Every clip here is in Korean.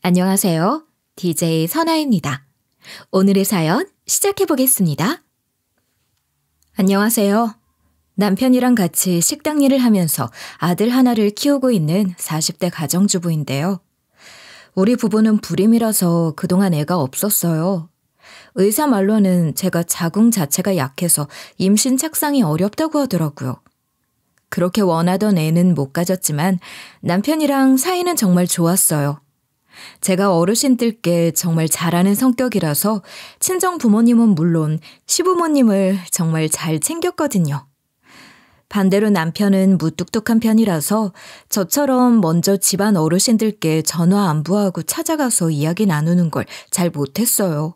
안녕하세요. DJ 선아입니다. 오늘의 사연 시작해 보겠습니다. 안녕하세요. 남편이랑 같이 식당 일을 하면서 아들 하나를 키우고 있는 40대 가정주부인데요. 우리 부부는 불임이라서 그동안 애가 없었어요. 의사 말로는 제가 자궁 자체가 약해서 임신 착상이 어렵다고 하더라고요. 그렇게 원하던 애는 못 가졌지만 남편이랑 사이는 정말 좋았어요. 제가 어르신들께 정말 잘하는 성격이라서 친정 부모님은 물론 시부모님을 정말 잘 챙겼거든요. 반대로 남편은 무뚝뚝한 편이라서 저처럼 먼저 집안 어르신들께 전화 안부하고 찾아가서 이야기 나누는 걸 잘 못했어요.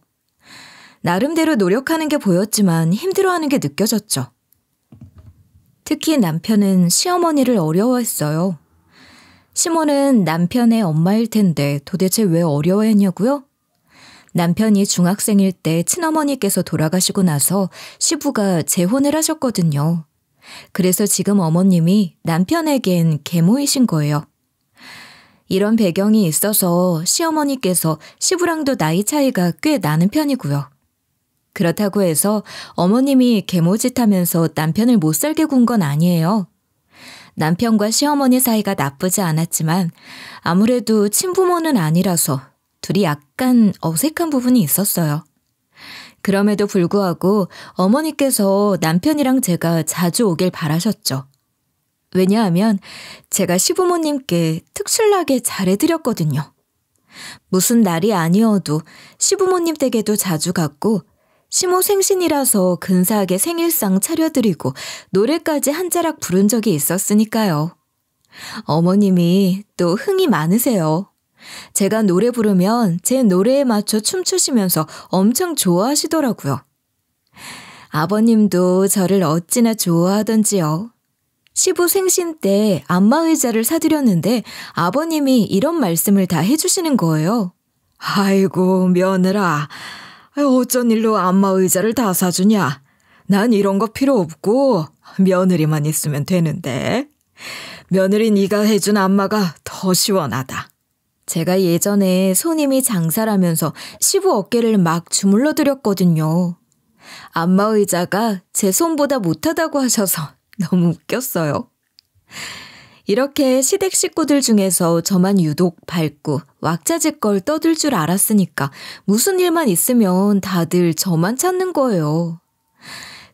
나름대로 노력하는 게 보였지만 힘들어하는 게 느껴졌죠. 특히 남편은 시어머니를 어려워했어요. 시모는 남편의 엄마일 텐데 도대체 왜 어려워했냐고요? 남편이 중학생일 때 친어머니께서 돌아가시고 나서 시부가 재혼을 하셨거든요. 그래서 지금 어머님이 남편에겐 계모이신 거예요. 이런 배경이 있어서 시어머니께서 시부랑도 나이 차이가 꽤 나는 편이고요. 그렇다고 해서 어머님이 계모짓 하면서 남편을 못 살게 군 건 아니에요. 남편과 시어머니 사이가 나쁘지 않았지만 아무래도 친부모는 아니라서 둘이 약간 어색한 부분이 있었어요. 그럼에도 불구하고 어머니께서 남편이랑 제가 자주 오길 바라셨죠. 왜냐하면 제가 시부모님께 특출나게 잘해드렸거든요. 무슨 날이 아니어도 시부모님 댁에도 자주 갔고 시모 생신이라서 근사하게 생일상 차려드리고 노래까지 한 자락 부른 적이 있었으니까요. 어머님이 또 흥이 많으세요. 제가 노래 부르면 제 노래에 맞춰 춤추시면서 엄청 좋아하시더라고요. 아버님도 저를 어찌나 좋아하던지요. 시부 생신 때 안마의자를 사드렸는데 아버님이 이런 말씀을 다 해주시는 거예요. 아이고 며느라. 어쩐 일로 안마의자를 다 사주냐? 난 이런 거 필요 없고 며느리만 있으면 되는데. 며느리 네가 해준 안마가 더 시원하다. 제가 예전에 손님이 장사를 하면서 시부 어깨를 막 주물러 드렸거든요. 안마의자가 제 손보다 못하다고 하셔서 너무 웃겼어요. 이렇게 시댁 식구들 중에서 저만 유독 밝고 왁자지껄 떠들 줄 알았으니까 무슨 일만 있으면 다들 저만 찾는 거예요.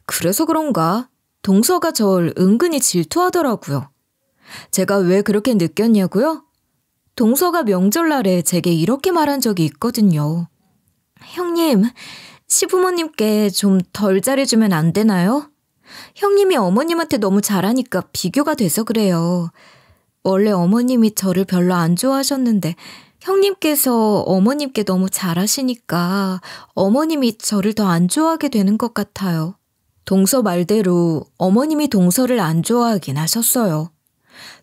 그래서 그런가 동서가 절 은근히 질투하더라고요. 제가 왜 그렇게 느꼈냐고요? 동서가 명절날에 제게 이렇게 말한 적이 있거든요. 형님, 시부모님께 좀 덜 잘해주면 안 되나요? 형님이 어머님한테 너무 잘하니까 비교가 돼서 그래요. 원래 어머님이 저를 별로 안 좋아하셨는데 형님께서 어머님께 너무 잘하시니까 어머님이 저를 더 안 좋아하게 되는 것 같아요. 동서 말대로 어머님이 동서를 안 좋아하긴 하셨어요.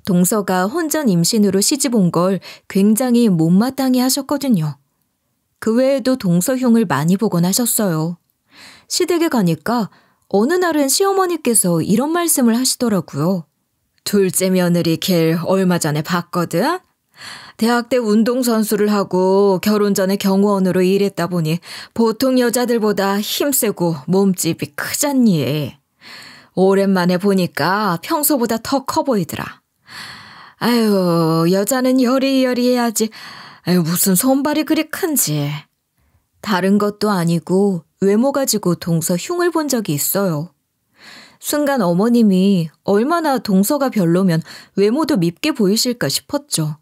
동서가 혼전 임신으로 시집 온 걸 굉장히 못마땅해 하셨거든요. 그 외에도 동서 흉을 많이 보곤 하셨어요. 시댁에 가니까 어느 날은 시어머니께서 이런 말씀을 하시더라고요. 둘째 며느리 걔 얼마 전에 봤거든? 대학 때 운동선수를 하고 결혼 전에 경호원으로 일했다 보니 보통 여자들보다 힘세고 몸집이 크잖니. 오랜만에 보니까 평소보다 더 커 보이더라. 아유, 여자는 여리여리해야지. 아유, 무슨 손발이 그리 큰지. 다른 것도 아니고 외모 가지고 동서 흉을 본 적이 있어요. 순간 어머님이 얼마나 동서가 별로면 외모도 밉게 보이실까 싶었죠.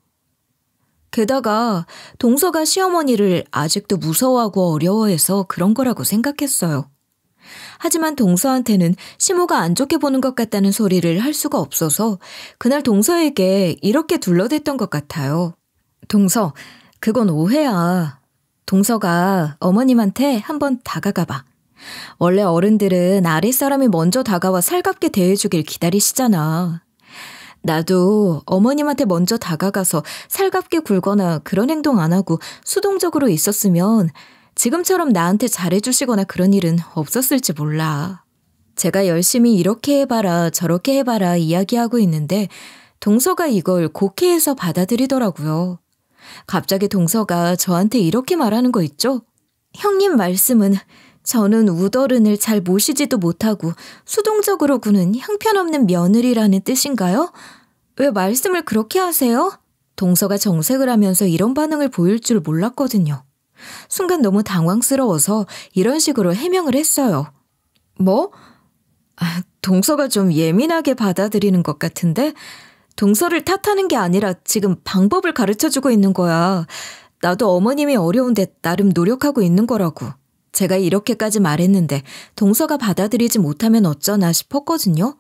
게다가 동서가 시어머니를 아직도 무서워하고 어려워해서 그런 거라고 생각했어요. 하지만 동서한테는 시모가 안 좋게 보는 것 같다는 소리를 할 수가 없어서 그날 동서에게 이렇게 둘러댔던 것 같아요. 동서, 그건 오해야. 동서가 어머님한테 한번 다가가봐. 원래 어른들은 아랫사람이 먼저 다가와 살갑게 대해주길 기다리시잖아. 나도 어머님한테 먼저 다가가서 살갑게 굴거나 그런 행동 안 하고 수동적으로 있었으면 지금처럼 나한테 잘해주시거나 그런 일은 없었을지 몰라. 제가 열심히 이렇게 해봐라 저렇게 해봐라 이야기하고 있는데 동서가 이걸 곡해해서 받아들이더라고요. 갑자기 동서가 저한테 이렇게 말하는 거 있죠? 형님 말씀은 저는 우더른을 잘 모시지도 못하고 수동적으로 구는 형편없는 며느리라는 뜻인가요? 왜 말씀을 그렇게 하세요? 동서가 정색을 하면서 이런 반응을 보일 줄 몰랐거든요. 순간 너무 당황스러워서 이런 식으로 해명을 했어요. 뭐? 동서가 좀 예민하게 받아들이는 것 같은데? 동서를 탓하는 게 아니라 지금 방법을 가르쳐주고 있는 거야. 나도 어머님이 어려운데 나름 노력하고 있는 거라고. 제가 이렇게까지 말했는데 동서가 받아들이지 못하면 어쩌나 싶었거든요.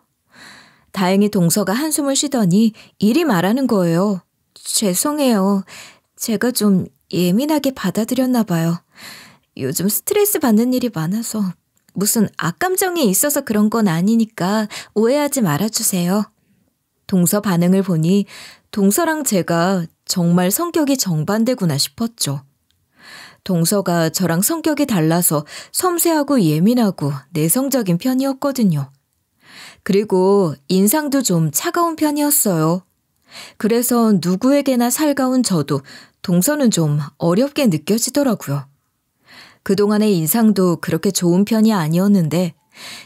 다행히 동서가 한숨을 쉬더니 이리 말하는 거예요. 죄송해요. 제가 좀 예민하게 받아들였나 봐요. 요즘 스트레스 받는 일이 많아서 무슨 악감정이 있어서 그런 건 아니니까 오해하지 말아주세요. 동서 반응을 보니 동서랑 제가 정말 성격이 정반대구나 싶었죠. 동서가 저랑 성격이 달라서 섬세하고 예민하고 내성적인 편이었거든요. 그리고 인상도 좀 차가운 편이었어요. 그래서 누구에게나 살가운 저도 동서는 좀 어렵게 느껴지더라고요. 그동안의 인상도 그렇게 좋은 편이 아니었는데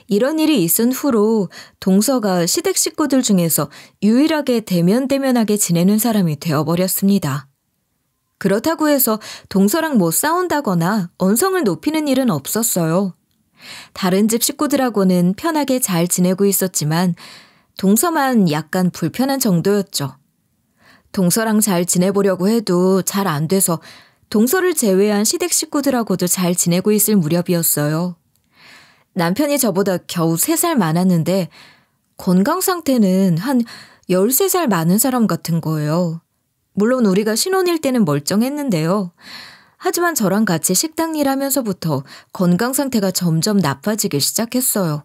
이런 일이 있은 후로 동서가 시댁 식구들 중에서 유일하게 대면대면하게 지내는 사람이 되어버렸습니다. 그렇다고 해서 동서랑 뭐 싸운다거나 언성을 높이는 일은 없었어요. 다른 집 식구들하고는 편하게 잘 지내고 있었지만 동서만 약간 불편한 정도였죠. 동서랑 잘 지내보려고 해도 잘 안 돼서 동서를 제외한 시댁 식구들하고도 잘 지내고 있을 무렵이었어요. 남편이 저보다 겨우 3살 많았는데 건강 상태는 한 13살 많은 사람 같은 거예요. 물론 우리가 신혼일 때는 멀쩡했는데요. 하지만 저랑 같이 식당 일하면서부터 건강 상태가 점점 나빠지기 시작했어요.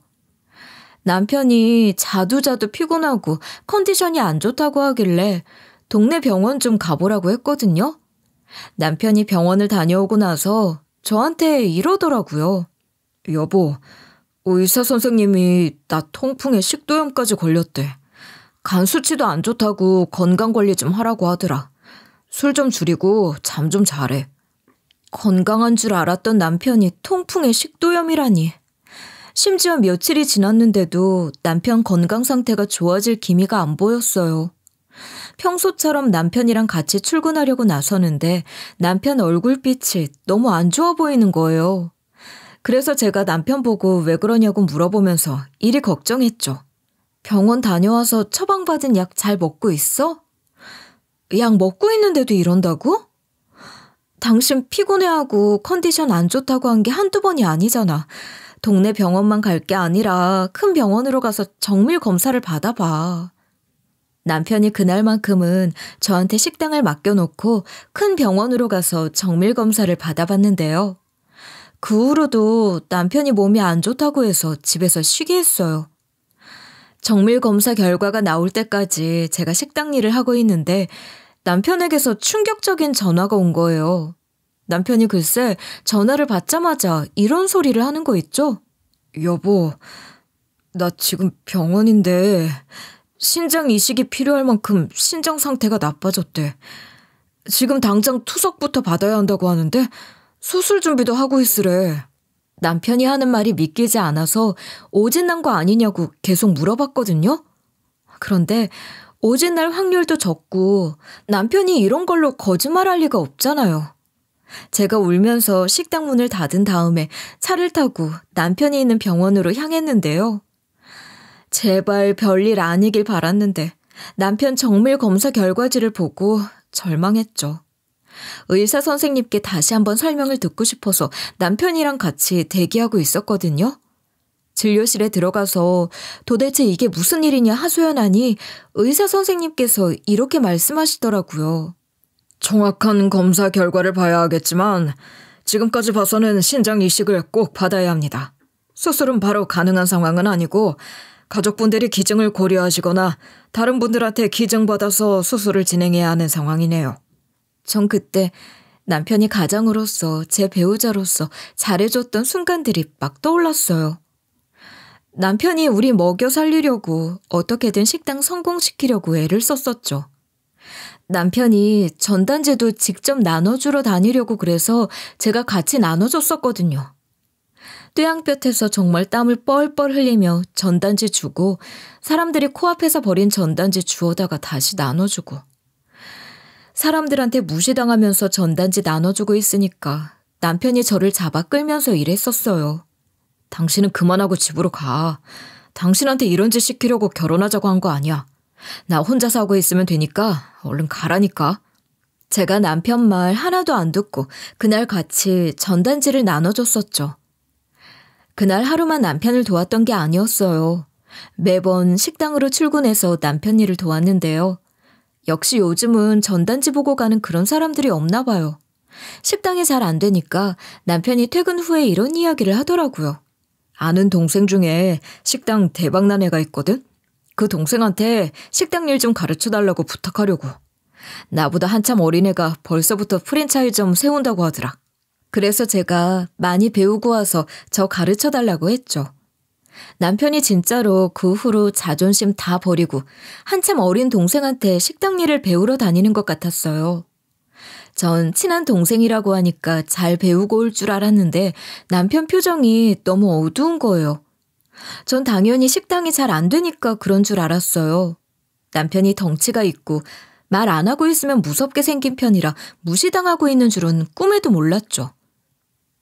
남편이 자두 피곤하고 컨디션이 안 좋다고 하길래 동네 병원 좀 가보라고 했거든요. 남편이 병원을 다녀오고 나서 저한테 이러더라고요. 여보, 의사 선생님이 나 통풍에 식도염까지 걸렸대. 간 수치도 안 좋다고 건강관리 좀 하라고 하더라. 술 좀 줄이고 잠 좀 자래. 건강한 줄 알았던 남편이 통풍에 식도염이라니. 심지어 며칠이 지났는데도 남편 건강 상태가 좋아질 기미가 안 보였어요. 평소처럼 남편이랑 같이 출근하려고 나서는데 남편 얼굴빛이 너무 안 좋아 보이는 거예요. 그래서 제가 남편 보고 왜 그러냐고 물어보면서 이리 걱정했죠. 병원 다녀와서 처방받은 약 잘 먹고 있어? 약 먹고 있는데도 이런다고? 당신 피곤해하고 컨디션 안 좋다고 한 게 한두 번이 아니잖아. 동네 병원만 갈 게 아니라 큰 병원으로 가서 정밀 검사를 받아봐. 남편이 그날만큼은 저한테 식당을 맡겨놓고 큰 병원으로 가서 정밀 검사를 받아봤는데요. 그 후로도 남편이 몸이 안 좋다고 해서 집에서 쉬게 했어요. 정밀 검사 결과가 나올 때까지 제가 식당 일을 하고 있는데 남편에게서 충격적인 전화가 온 거예요. 남편이 글쎄 전화를 받자마자 이런 소리를 하는 거 있죠? 여보, 나 지금 병원인데 신장 이식이 필요할 만큼 신장 상태가 나빠졌대. 지금 당장 투석부터 받아야 한다고 하는데 수술 준비도 하고 있으래. 남편이 하는 말이 믿기지 않아서 오진난 거 아니냐고 계속 물어봤거든요. 그런데 오진날 확률도 적고 남편이 이런 걸로 거짓말할 리가 없잖아요. 제가 울면서 식당 문을 닫은 다음에 차를 타고 남편이 있는 병원으로 향했는데요. 제발 별일 아니길 바랐는데 남편 정밀 검사 결과지를 보고 절망했죠. 의사 선생님께 다시 한번 설명을 듣고 싶어서 남편이랑 같이 대기하고 있었거든요. 진료실에 들어가서 도대체 이게 무슨 일이냐 하소연하니 의사 선생님께서 이렇게 말씀하시더라고요. 정확한 검사 결과를 봐야 하겠지만 지금까지 봐서는 신장 이식을 꼭 받아야 합니다. 수술은 바로 가능한 상황은 아니고 가족분들이 기증을 고려하시거나 다른 분들한테 기증받아서 수술을 진행해야 하는 상황이네요. 전 그때 남편이 가장으로서 제 배우자로서 잘해줬던 순간들이 막 떠올랐어요. 남편이 우리 먹여 살리려고 어떻게든 식당 성공시키려고 애를 썼었죠. 남편이 전단지도 직접 나눠주러 다니려고 그래서 제가 같이 나눠줬었거든요. 뙤양볕에서 정말 땀을 뻘뻘 흘리며 전단지 주고 사람들이 코앞에서 버린 전단지 주워다가 다시 나눠주고 사람들한테 무시당하면서 전단지 나눠주고 있으니까 남편이 저를 잡아 끌면서 이랬었어요. 당신은 그만하고 집으로 가. 당신한테 이런 짓 시키려고 결혼하자고 한 거 아니야. 나 혼자 사고 있으면 되니까 얼른 가라니까. 제가 남편 말 하나도 안 듣고 그날 같이 전단지를 나눠줬었죠. 그날 하루만 남편을 도왔던 게 아니었어요. 매번 식당으로 출근해서 남편 일을 도왔는데요. 역시 요즘은 전단지 보고 가는 그런 사람들이 없나 봐요. 식당이 잘 안 되니까 남편이 퇴근 후에 이런 이야기를 하더라고요. 아는 동생 중에 식당 대박난 애가 있거든? 그 동생한테 식당 일 좀 가르쳐달라고 부탁하려고. 나보다 한참 어린 애가 벌써부터 프랜차이즈점 세운다고 하더라. 그래서 제가 많이 배우고 와서 저 가르쳐달라고 했죠. 남편이 진짜로 그 후로 자존심 다 버리고 한참 어린 동생한테 식당 일을 배우러 다니는 것 같았어요. 전 친한 동생이라고 하니까 잘 배우고 올 줄 알았는데 남편 표정이 너무 어두운 거예요. 전 당연히 식당이 잘 안 되니까 그런 줄 알았어요. 남편이 덩치가 있고 말 안 하고 있으면 무섭게 생긴 편이라 무시당하고 있는 줄은 꿈에도 몰랐죠.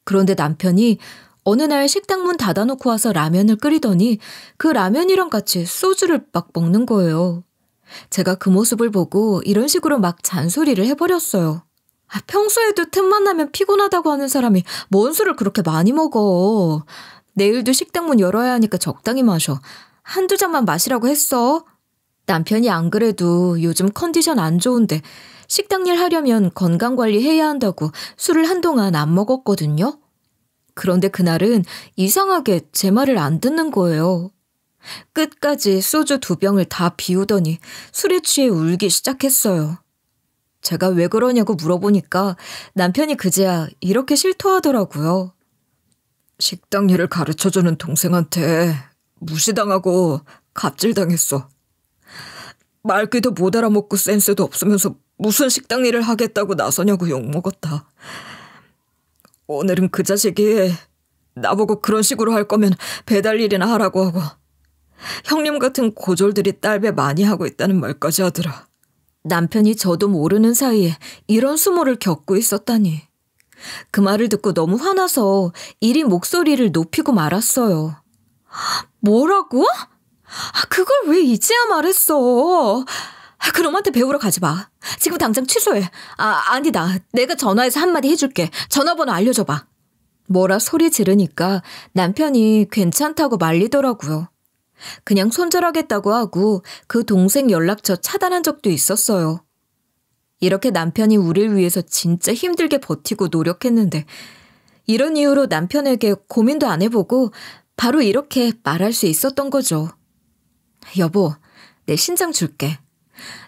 그런데 남편이 어느 날 식당 문 닫아놓고 와서 라면을 끓이더니 그 라면이랑 같이 소주를 막 먹는 거예요. 제가 그 모습을 보고 이런 식으로 막 잔소리를 해버렸어요. 평소에도 틈만 나면 피곤하다고 하는 사람이 뭔 술을 그렇게 많이 먹어. 내일도 식당 문 열어야 하니까 적당히 마셔. 한두 잔만 마시라고 했어. 남편이 안 그래도 요즘 컨디션 안 좋은데 식당 일 하려면 건강관리 해야 한다고 술을 한동안 안 먹었거든요. 그런데 그날은 이상하게 제 말을 안 듣는 거예요. 끝까지 소주 2병을 다 비우더니 술에 취해 울기 시작했어요. 제가 왜 그러냐고 물어보니까 남편이 그제야 이렇게 실토하더라고요. 식당 일을 가르쳐주는 동생한테 무시당하고 갑질당했어. 말귀도 못 알아먹고 센스도 없으면서 무슨 식당 일을 하겠다고 나서냐고 욕먹었다. 오늘은 그 자식이 나보고 그런 식으로 할 거면 배달 일이나 하라고 하고 형님 같은 고졸들이 딸배 많이 하고 있다는 말까지 하더라. 남편이 저도 모르는 사이에 이런 수모를 겪고 있었다니. 그 말을 듣고 너무 화나서 이리 목소리를 높이고 말았어요. 뭐라고? 그걸 왜 이제야 말했어? 그놈한테 배우러 가지 마. 지금 당장 취소해. 아니다. 내가 전화해서 한마디 해줄게. 전화번호 알려줘봐. 뭐라 소리 지르니까 남편이 괜찮다고 말리더라고요. 그냥 손절하겠다고 하고 그 동생 연락처 차단한 적도 있었어요. 이렇게 남편이 우릴 위해서 진짜 힘들게 버티고 노력했는데 이런 이유로 남편에게 고민도 안 해보고 바로 이렇게 말할 수 있었던 거죠. 여보, 내 신장 줄게.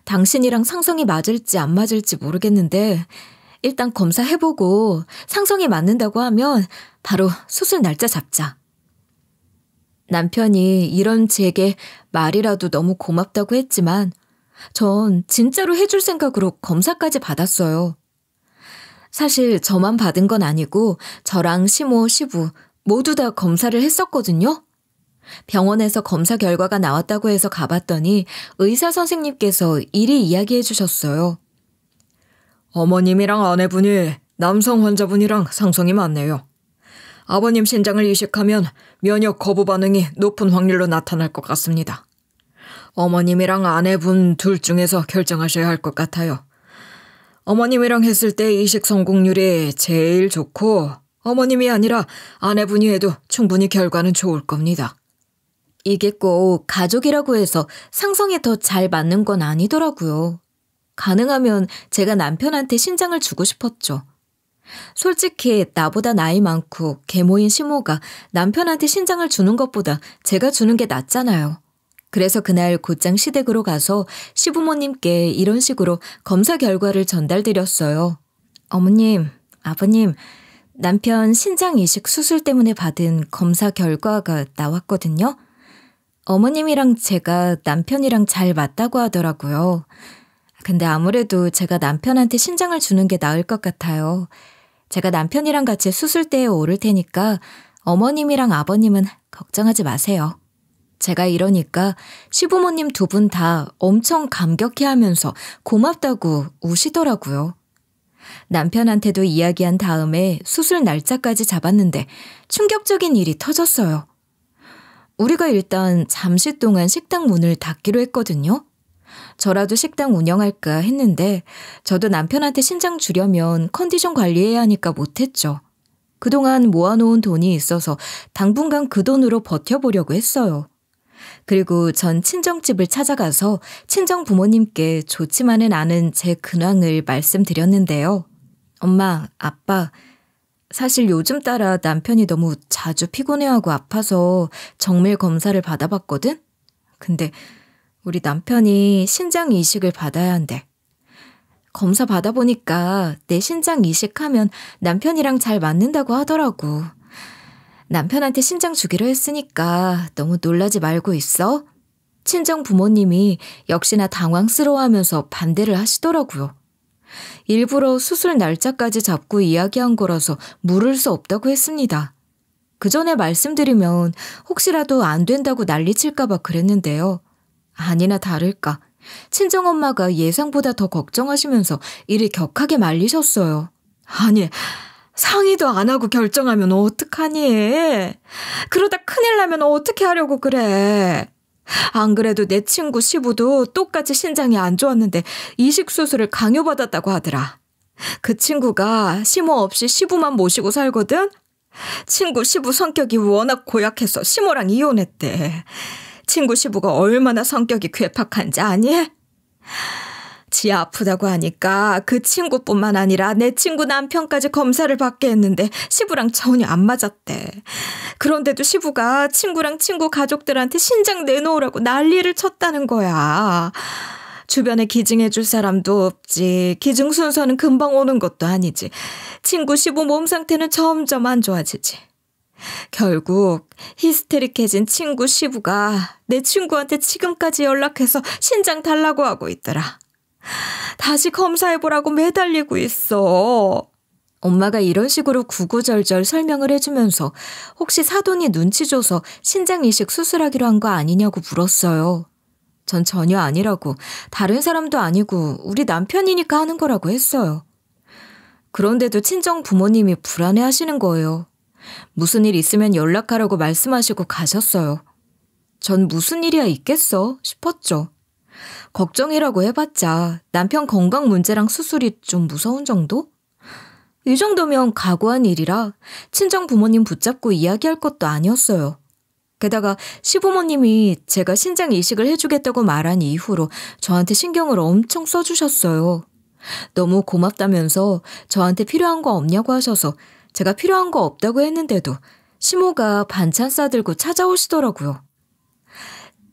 당신이랑 상성이 맞을지 안 맞을지 모르겠는데 일단 검사해보고 상성이 맞는다고 하면 바로 수술 날짜 잡자. 남편이 이런 제게 말이라도 너무 고맙다고 했지만 전 진짜로 해줄 생각으로 검사까지 받았어요. 사실 저만 받은 건 아니고 저랑 시모, 시부 모두 다 검사를 했었거든요. 병원에서 검사 결과가 나왔다고 해서 가봤더니 의사 선생님께서 이리 이야기해 주셨어요. 어머님이랑 아내분이 남성 환자분이랑 상성이 맞네요. 아버님 신장을 이식하면 면역 거부 반응이 높은 확률로 나타날 것 같습니다. 어머님이랑 아내분 둘 중에서 결정하셔야 할 것 같아요. 어머님이랑 했을 때 이식 성공률이 제일 좋고 어머님이 아니라 아내분이 해도 충분히 결과는 좋을 겁니다. 이게 꼭 가족이라고 해서 상성에 더 잘 맞는 건 아니더라고요. 가능하면 제가 남편한테 신장을 주고 싶었죠. 솔직히 나보다 나이 많고 계모인 시모가 남편한테 신장을 주는 것보다 제가 주는 게 낫잖아요. 그래서 그날 곧장 시댁으로 가서 시부모님께 이런 식으로 검사 결과를 전달드렸어요. 어머님, 아버님, 남편 신장 이식 수술 때문에 받은 검사 결과가 나왔거든요. 어머님이랑 제가 남편이랑 잘 맞다고 하더라고요. 근데 아무래도 제가 남편한테 신장을 주는 게 나을 것 같아요. 제가 남편이랑 같이 수술대에 오를 테니까 어머님이랑 아버님은 걱정하지 마세요. 제가 이러니까 시부모님 두 분 다 엄청 감격해하면서 고맙다고 우시더라고요. 남편한테도 이야기한 다음에 수술 날짜까지 잡았는데 충격적인 일이 터졌어요. 우리가 일단 잠시 동안 식당 문을 닫기로 했거든요. 저라도 식당 운영할까 했는데 저도 남편한테 신장 주려면 컨디션 관리해야 하니까 못했죠. 그동안 모아놓은 돈이 있어서 당분간 그 돈으로 버텨보려고 했어요. 그리고 전 친정집을 찾아가서 친정 부모님께 좋지만은 않은 제 근황을 말씀드렸는데요. 엄마, 아빠, 사실 요즘 따라 남편이 너무 자주 피곤해하고 아파서 정밀 검사를 받아봤거든? 근데 우리 남편이 신장 이식을 받아야 한대. 검사 받아보니까 내 신장 이식하면 남편이랑 잘 맞는다고 하더라고. 남편한테 신장 주기로 했으니까 너무 놀라지 말고 있어. 친정 부모님이 역시나 당황스러워하면서 반대를 하시더라고요. 일부러 수술 날짜까지 잡고 이야기한 거라서 물을 수 없다고 했습니다. 그 전에 말씀드리면 혹시라도 안 된다고 난리칠까 봐 그랬는데요. 아니나 다를까 친정엄마가 예상보다 더 걱정하시면서 이를 격하게 말리셨어요. 아니, 상의도 안 하고 결정하면 어떡하니? 그러다 큰일 나면 어떻게 하려고 그래? 안 그래도 내 친구 시부도 똑같이 신장이 안 좋았는데 이식 수술을 강요받았다고 하더라. 그 친구가 시모 없이 시부만 모시고 살거든? 친구 시부 성격이 워낙 고약해서 시모랑 이혼했대. 친구 시부가 얼마나 성격이 괴팍한지 아니? 지 아프다고 하니까 그 친구뿐만 아니라 내 친구 남편까지 검사를 받게 했는데 시부랑 전혀 안 맞았대. 그런데도 시부가 친구랑 친구 가족들한테 신장 내놓으라고 난리를 쳤다는 거야. 주변에 기증해줄 사람도 없지. 기증 순서는 금방 오는 것도 아니지. 친구 시부 몸 상태는 점점 안 좋아지지. 결국 히스테릭해진 친구 시부가 내 친구한테 지금까지 연락해서 신장 달라고 하고 있더라. 다시 검사해보라고 매달리고 있어. 엄마가 이런 식으로 구구절절 설명을 해주면서 혹시 사돈이 눈치 줘서 신장 이식 수술하기로 한 거 아니냐고 물었어요. 전 전혀 아니라고, 다른 사람도 아니고 우리 남편이니까 하는 거라고 했어요. 그런데도 친정 부모님이 불안해하시는 거예요. 무슨 일 있으면 연락하라고 말씀하시고 가셨어요. 전 무슨 일이야 있겠어 싶었죠. 걱정이라고 해봤자 남편 건강 문제랑 수술이 좀 무서운 정도? 이 정도면 각오한 일이라 친정 부모님 붙잡고 이야기할 것도 아니었어요. 게다가 시부모님이 제가 신장 이식을 해주겠다고 말한 이후로 저한테 신경을 엄청 써주셨어요. 너무 고맙다면서 저한테 필요한 거 없냐고 하셔서 제가 필요한 거 없다고 했는데도 시모가 반찬 싸들고 찾아오시더라고요.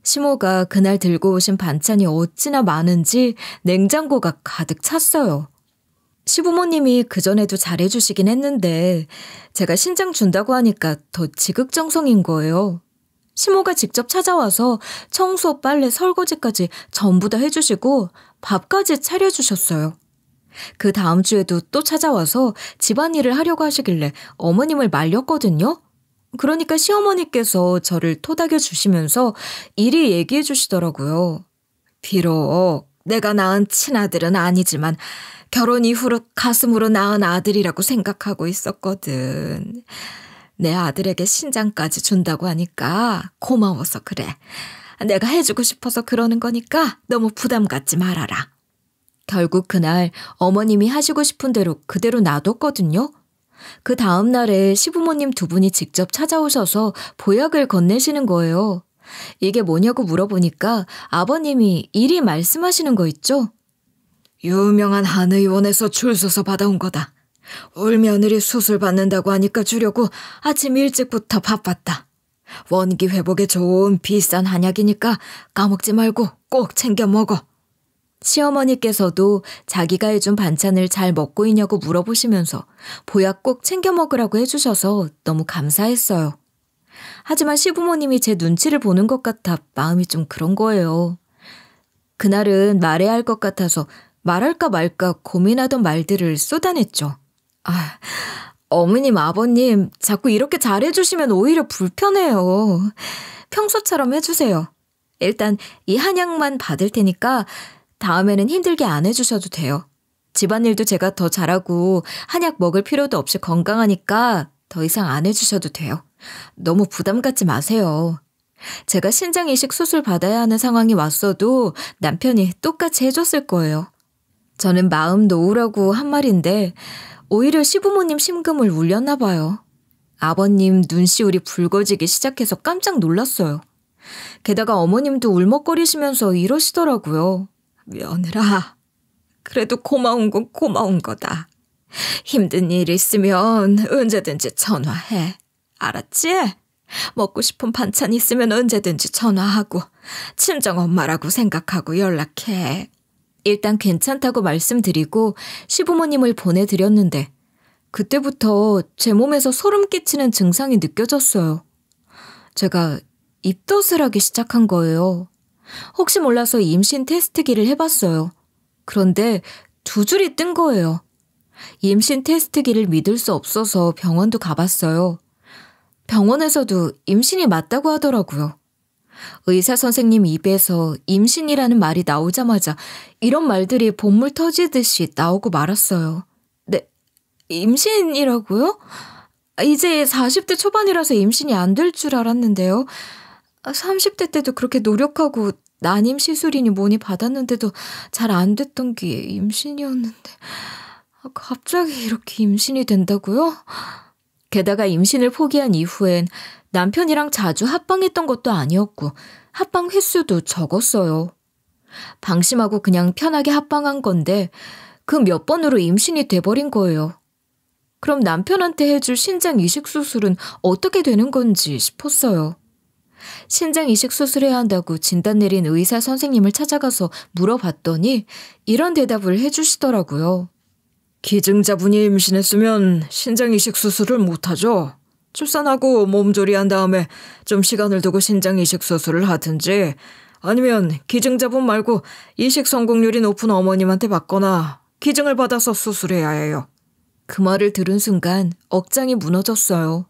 시모가 그날 들고 오신 반찬이 어찌나 많은지 냉장고가 가득 찼어요. 시부모님이 그전에도 잘해주시긴 했는데 제가 신장 준다고 하니까 더 지극정성인 거예요. 시모가 직접 찾아와서 청소, 빨래, 설거지까지 전부 다 해주시고 밥까지 차려주셨어요. 그 다음 주에도 또 찾아와서 집안일을 하려고 하시길래 어머님을 말렸거든요. 그러니까 시어머니께서 저를 토닥여 주시면서 이리 얘기해 주시더라고요. 비록 내가 낳은 친아들은 아니지만 결혼 이후로 가슴으로 낳은 아들이라고 생각하고 있었거든. 내 아들에게 신장까지 준다고 하니까 고마워서 그래. 내가 해주고 싶어서 그러는 거니까 너무 부담 갖지 말아라. 결국 그날 어머님이 하시고 싶은 대로 그대로 놔뒀거든요. 그 다음 날에 시부모님 두 분이 직접 찾아오셔서 보약을 건네시는 거예요. 이게 뭐냐고 물어보니까 아버님이 이리 말씀하시는 거 있죠? 유명한 한 의원에서 줄 서서 받아온 거다. 올 며느리 수술 받는다고 하니까 주려고 아침 일찍부터 바빴다. 원기 회복에 좋은 비싼 한약이니까 까먹지 말고 꼭 챙겨 먹어. 시어머니께서도 자기가 해준 반찬을 잘 먹고 있냐고 물어보시면서 보약 꼭 챙겨 먹으라고 해주셔서 너무 감사했어요. 하지만 시부모님이 제 눈치를 보는 것 같아 마음이 좀 그런 거예요. 그날은 말해야 할 것 같아서 말할까 말까 고민하던 말들을 쏟아냈죠. 어머님, 아버님, 자꾸 이렇게 잘해주시면 오히려 불편해요. 평소처럼 해주세요. 일단 이 한약만 받을 테니까 다음에는 힘들게 안 해주셔도 돼요. 집안일도 제가 더 잘하고 한약 먹을 필요도 없이 건강하니까 더 이상 안 해주셔도 돼요. 너무 부담 갖지 마세요. 제가 신장 이식 수술 받아야 하는 상황이 왔어도 남편이 똑같이 해줬을 거예요. 저는 마음 놓으라고 한 말인데 오히려 시부모님 심금을 울렸나 봐요. 아버님 눈시울이 붉어지기 시작해서 깜짝 놀랐어요. 게다가 어머님도 울먹거리시면서 이러시더라고요. 며느라, 그래도 고마운 건 고마운 거다. 힘든 일 있으면 언제든지 전화해. 알았지? 먹고 싶은 반찬 있으면 언제든지 전화하고 친정엄마라고 생각하고 연락해. 일단 괜찮다고 말씀드리고 시부모님을 보내드렸는데 그때부터 제 몸에서 소름 끼치는 증상이 느껴졌어요. 제가 입덧을 하기 시작한 거예요. 혹시 몰라서 임신 테스트기를 해봤어요. 그런데 2줄이 뜬 거예요. 임신 테스트기를 믿을 수 없어서 병원도 가봤어요. 병원에서도 임신이 맞다고 하더라고요. 의사 선생님 입에서 임신이라는 말이 나오자마자 이런 말들이 본물 터지듯이 나오고 말았어요. 네, 임신이라고요? 이제 40대 초반이라서 임신이 안 될 줄 알았는데요. 30대 때도 그렇게 노력하고 난임 시술이니 뭐니 받았는데도 잘 안 됐던 게 임신이었는데 갑자기 이렇게 임신이 된다고요? 게다가 임신을 포기한 이후엔 남편이랑 자주 합방했던 것도 아니었고 합방 횟수도 적었어요. 방심하고 그냥 편하게 합방한 건데 그 몇 번으로 임신이 돼버린 거예요. 그럼 남편한테 해줄 신장 이식 수술은 어떻게 되는 건지 싶었어요. 신장 이식 수술해야 한다고 진단 내린 의사 선생님을 찾아가서 물어봤더니 이런 대답을 해주시더라고요. 기증자분이 임신했으면 신장 이식 수술을 못하죠. 출산하고 몸조리한 다음에 좀 시간을 두고 신장 이식 수술을 하든지 아니면 기증자분 말고 이식 성공률이 높은 어머님한테 받거나 기증을 받아서 수술해야 해요. 그 말을 들은 순간 억장이 무너졌어요.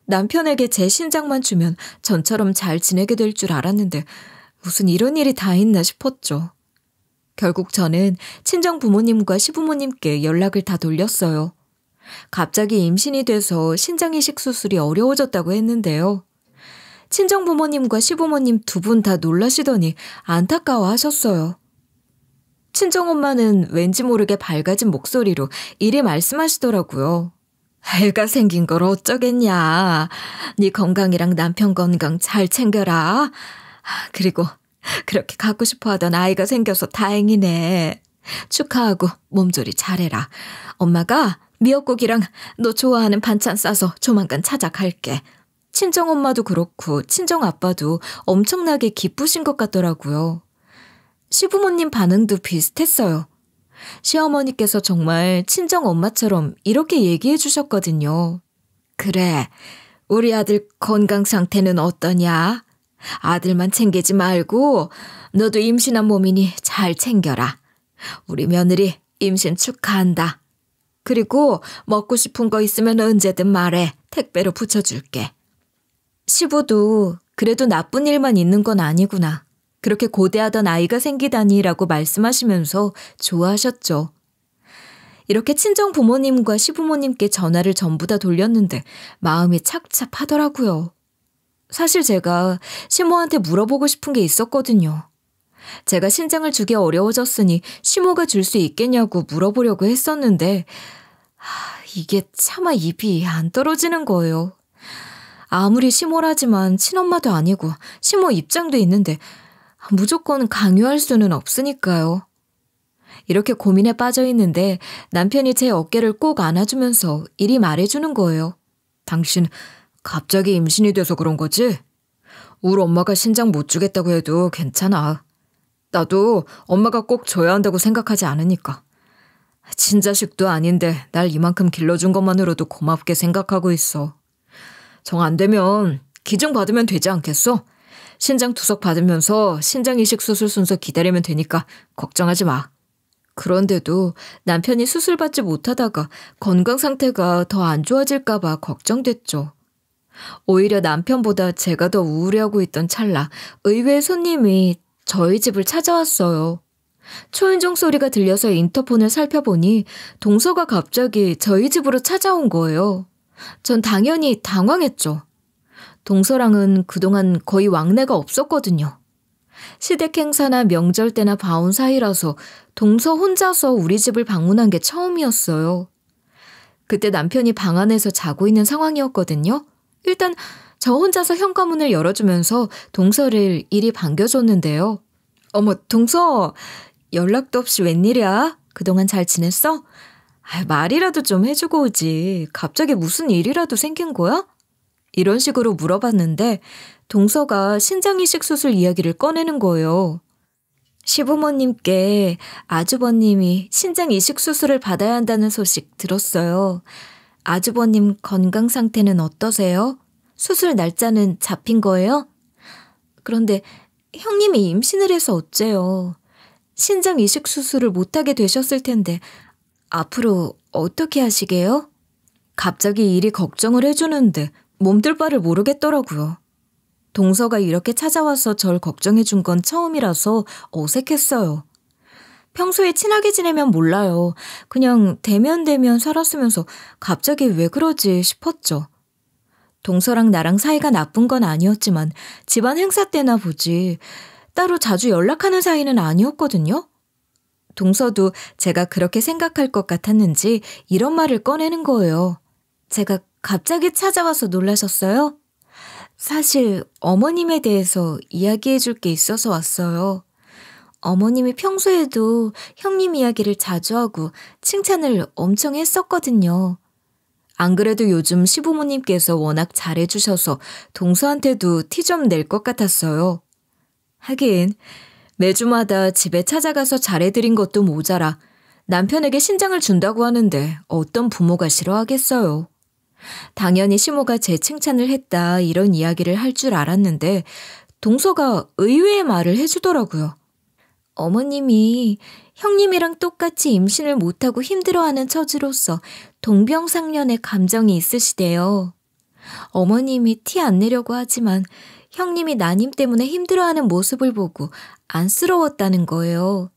남편에게 제 신장만 주면 전처럼 잘 지내게 될 줄 알았는데 무슨 이런 일이 다 있나 싶었죠. 결국 저는 친정 부모님과 시부모님께 연락을 다 돌렸어요. 갑자기 임신이 돼서 신장 이식 수술이 어려워졌다고 했는데요. 친정 부모님과 시부모님 2분 다 놀라시더니 안타까워 하셨어요. 친정엄마는 왠지 모르게 밝아진 목소리로 이리 말씀하시더라고요. 애가 생긴 걸 어쩌겠냐. 네 건강이랑 남편 건강 잘 챙겨라. 그리고 그렇게 갖고 싶어 하던 아이가 생겨서 다행이네. 축하하고 몸조리 잘해라. 엄마가 미역국이랑 너 좋아하는 반찬 싸서 조만간 찾아갈게. 친정엄마도 그렇고 친정아빠도 엄청나게 기쁘신 것 같더라고요. 시부모님 반응도 비슷했어요. 시어머니께서 정말 친정엄마처럼 이렇게 얘기해 주셨거든요. 그래, 우리 아들 건강 상태는 어떠냐? 아들만 챙기지 말고 너도 임신한 몸이니 잘 챙겨라. 우리 며느리 임신 축하한다. 그리고 먹고 싶은 거 있으면 언제든 말해. 택배로 붙여줄게. 시부도 그래도 나쁜 일만 있는 건 아니구나. 그렇게 고대하던 아이가 생기다니라고 말씀하시면서 좋아하셨죠. 이렇게 친정 부모님과 시부모님께 전화를 전부 다 돌렸는데 마음이 착잡하더라고요. 사실 제가 시모한테 물어보고 싶은 게 있었거든요. 제가 신장을 주기 어려워졌으니 시모가 줄 수 있겠냐고 물어보려고 했었는데 이게 차마 입이 안 떨어지는 거예요. 아무리 시모라지만 친엄마도 아니고 시모 입장도 있는데 무조건 강요할 수는 없으니까요. 이렇게 고민에 빠져 있는데 남편이 제 어깨를 꼭 안아주면서 이리 말해주는 거예요. 당신 갑자기 임신이 돼서 그런 거지? 우리 엄마가 신장 못 주겠다고 해도 괜찮아. 나도 엄마가 꼭 줘야 한다고 생각하지 않으니까. 친자식도 아닌데 날 이만큼 길러준 것만으로도 고맙게 생각하고 있어. 정 안 되면 기증 받으면 되지 않겠어? 신장 투석 받으면서 신장 이식 수술 순서 기다리면 되니까 걱정하지 마. 그런데도 남편이 수술 받지 못하다가 건강 상태가 더 안 좋아질까 봐 걱정됐죠. 오히려 남편보다 제가 더 우울해하고 있던 찰나 의외의 손님이 저희 집을 찾아왔어요. 초인종 소리가 들려서 인터폰을 살펴보니 동서가 갑자기 저희 집으로 찾아온 거예요. 전 당연히 당황했죠. 동서랑은 그동안 거의 왕래가 없었거든요. 시댁 행사나 명절 때나 봐온 사이라서 동서 혼자서 우리 집을 방문한 게 처음이었어요. 그때 남편이 방 안에서 자고 있는 상황이었거든요. 일단 저 혼자서 현관문을 열어주면서 동서를 이리 반겨줬는데요. 어머, 동서, 연락도 없이 웬일이야? 그동안 잘 지냈어? 말이라도 좀 해주고 오지. 갑자기 무슨 일이라도 생긴 거야? 이런 식으로 물어봤는데 동서가 신장이식 수술 이야기를 꺼내는 거예요. 시부모님께 아주버님이 신장 이식 수술을 받아야 한다는 소식 들었어요. 아주버님 건강 상태는 어떠세요? 수술 날짜는 잡힌 거예요? 그런데 형님이 임신을 해서 어째요? 신장 이식 수술을 못하게 되셨을 텐데 앞으로 어떻게 하시게요? 갑자기 일이 걱정을 해주는데 몸둘 바를 모르겠더라고요. 동서가 이렇게 찾아와서 절 걱정해 준 건 처음이라서 어색했어요. 평소에 친하게 지내면 몰라요. 그냥 대면 살았으면서 갑자기 왜 그러지 싶었죠. 동서랑 나랑 사이가 나쁜 건 아니었지만 집안 행사 때나 보지 따로 자주 연락하는 사이는 아니었거든요. 동서도 제가 그렇게 생각할 것 같았는지 이런 말을 꺼내는 거예요. 제가 갑자기 찾아와서 놀라셨어요? 사실 어머님에 대해서 이야기해 줄 게 있어서 왔어요. 어머님이 평소에도 형님 이야기를 자주 하고 칭찬을 엄청 했었거든요. 안 그래도 요즘 시부모님께서 워낙 잘해주셔서 동서한테도 티 좀 낼 것 같았어요. 하긴 매주마다 집에 찾아가서 잘해드린 것도 모자라 남편에게 신장을 준다고 하는데 어떤 부모가 싫어하겠어요. 당연히 시모가 제 칭찬을 했다 이런 이야기를 할 줄 알았는데 동서가 의외의 말을 해주더라고요. 어머님이 형님이랑 똑같이 임신을 못하고 힘들어하는 처지로서 동병상련의 감정이 있으시대요. 어머님이 티 안 내려고 하지만 형님이 나님 때문에 힘들어하는 모습을 보고 안쓰러웠다는 거예요.